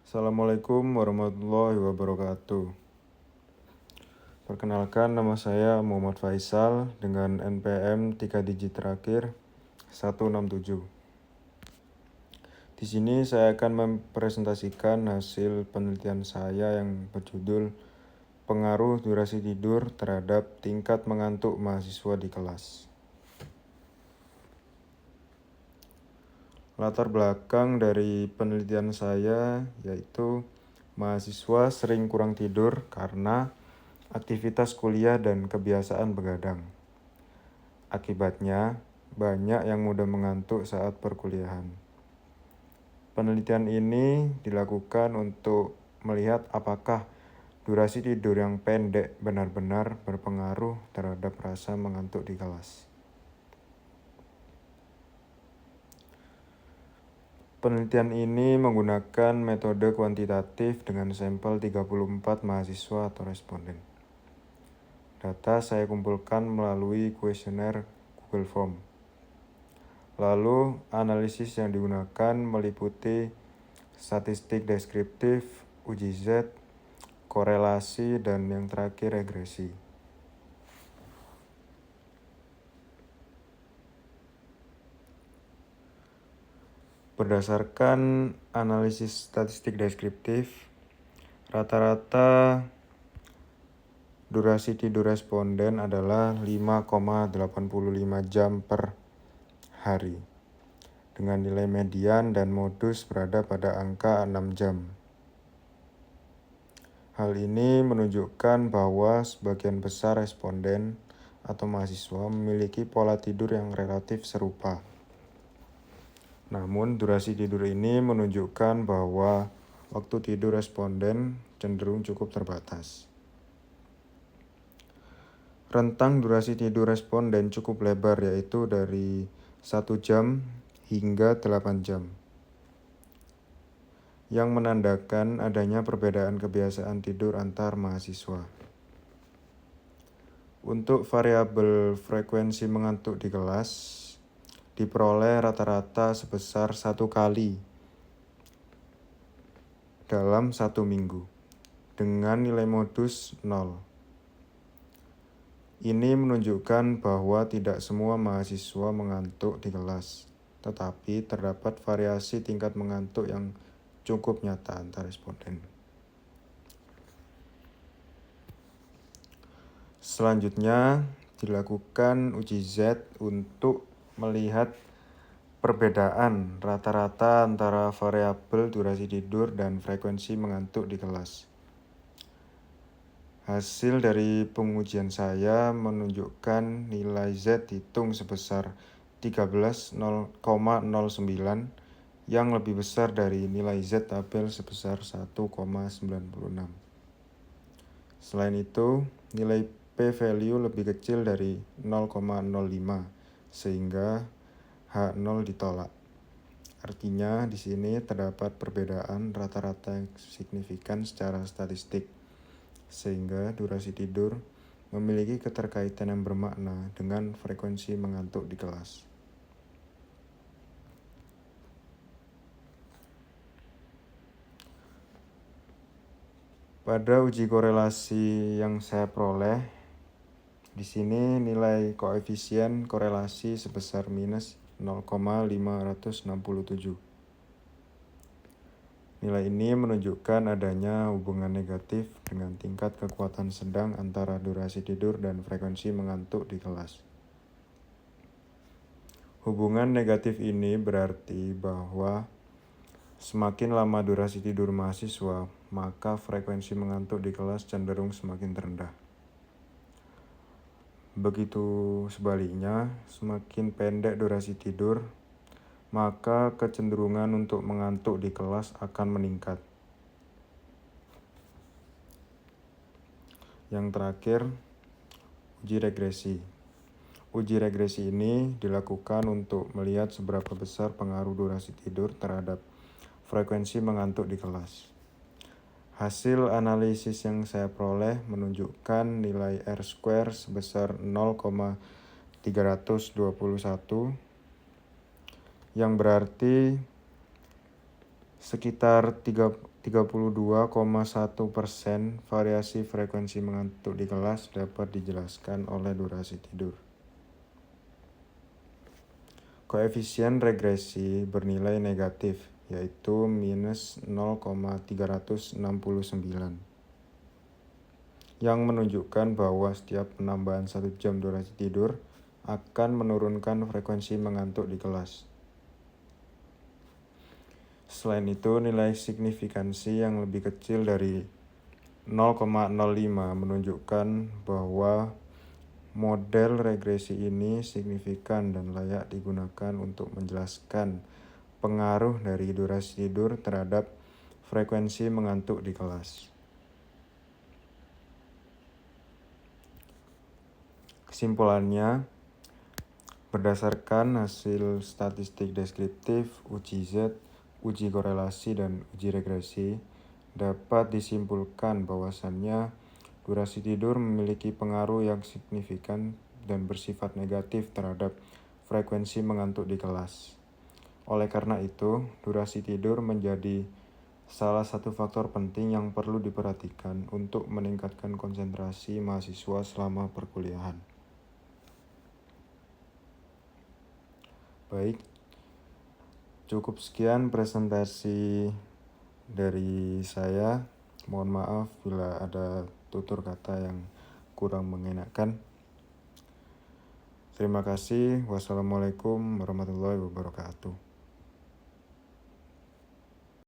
Assalamualaikum warahmatullahi wabarakatuh. Perkenalkan, nama saya Muhammad Faisal dengan NPM 3 digit terakhir 167. Di sini saya akan mempresentasikan hasil penelitian saya yang berjudul Pengaruh durasi tidur terhadap tingkat mengantuk mahasiswa di kelas. Latar belakang dari penelitian saya yaitu mahasiswa sering kurang tidur karena aktivitas kuliah dan kebiasaan begadang. Akibatnya, banyak yang mudah mengantuk saat perkuliahan. Penelitian ini dilakukan untuk melihat apakah durasi tidur yang pendek benar-benar berpengaruh terhadap rasa mengantuk di kelas. Penelitian ini menggunakan metode kuantitatif dengan sampel 34 mahasiswa atau responden. Data saya kumpulkan melalui kuesioner Google Form. Lalu, analisis yang digunakan meliputi statistik deskriptif, uji Z, korelasi, dan yang terakhir regresi. Berdasarkan analisis statistik deskriptif, rata-rata durasi tidur responden adalah 5,85 jam per hari, dengan nilai median dan modus berada pada angka 6 jam. Hal ini menunjukkan bahwa sebagian besar responden atau mahasiswa memiliki pola tidur yang relatif serupa. Namun, durasi tidur ini menunjukkan bahwa waktu tidur responden cenderung cukup terbatas. Rentang durasi tidur responden cukup lebar, yaitu dari 1 jam hingga 8 jam, yang menandakan adanya perbedaan kebiasaan tidur antar mahasiswa. Untuk variabel frekuensi mengantuk di kelas, diperoleh rata-rata sebesar 1 kali dalam 1 minggu, dengan nilai modus 0. Ini menunjukkan bahwa tidak semua mahasiswa mengantuk di kelas, tetapi terdapat variasi tingkat mengantuk yang cukup nyata antar responden. Selanjutnya, dilakukan uji Z untuk melihat perbedaan rata-rata antara variabel durasi tidur dan frekuensi mengantuk di kelas. Hasil dari pengujian saya menunjukkan nilai Z hitung sebesar 13,09 yang lebih besar dari nilai Z tabel sebesar 1,96. Selain itu, nilai p-value lebih kecil dari 0,05 sehingga H0 ditolak. Artinya di sini terdapat perbedaan rata-rata yang signifikan secara statistik, sehingga durasi tidur memiliki keterkaitan yang bermakna dengan frekuensi mengantuk di kelas. Pada uji korelasi yang saya peroleh, di sini nilai koefisien korelasi sebesar minus 0,567. Nilai ini menunjukkan adanya hubungan negatif dengan tingkat kekuatan sedang antara durasi tidur dan frekuensi mengantuk di kelas. Hubungan negatif ini berarti bahwa semakin lama durasi tidur mahasiswa, maka frekuensi mengantuk di kelas cenderung semakin terendah. Begitu sebaliknya, semakin pendek durasi tidur, maka kecenderungan untuk mengantuk di kelas akan meningkat. Yang terakhir, uji regresi. Uji regresi ini dilakukan untuk melihat seberapa besar pengaruh durasi tidur terhadap frekuensi mengantuk di kelas. Hasil analisis yang saya peroleh menunjukkan nilai R² sebesar 0,321, yang berarti Sekitar 32,1% variasi frekuensi mengantuk di kelas dapat dijelaskan oleh durasi tidur. Koefisien regresi bernilai negatif, yaitu minus 0,369, yang menunjukkan bahwa setiap penambahan 1 jam durasi tidur akan menurunkan frekuensi mengantuk di kelas. Selain itu, nilai signifikansi yang lebih kecil dari 0,05 menunjukkan bahwa model regresi ini signifikan dan layak digunakan untuk menjelaskan pengaruh dari durasi tidur terhadap frekuensi mengantuk di kelas. Kesimpulannya, berdasarkan hasil statistik deskriptif, uji Z, uji korelasi, dan uji regresi, dapat disimpulkan bahwasannya durasi tidur memiliki pengaruh yang signifikan dan bersifat negatif terhadap frekuensi mengantuk di kelas. Oleh karena itu, durasi tidur menjadi salah satu faktor penting yang perlu diperhatikan untuk meningkatkan konsentrasi mahasiswa selama perkuliahan. Baik, cukup sekian presentasi dari saya. Mohon maaf bila ada tutur kata yang kurang mengenakan. Terima kasih. Wassalamualaikum warahmatullahi wabarakatuh.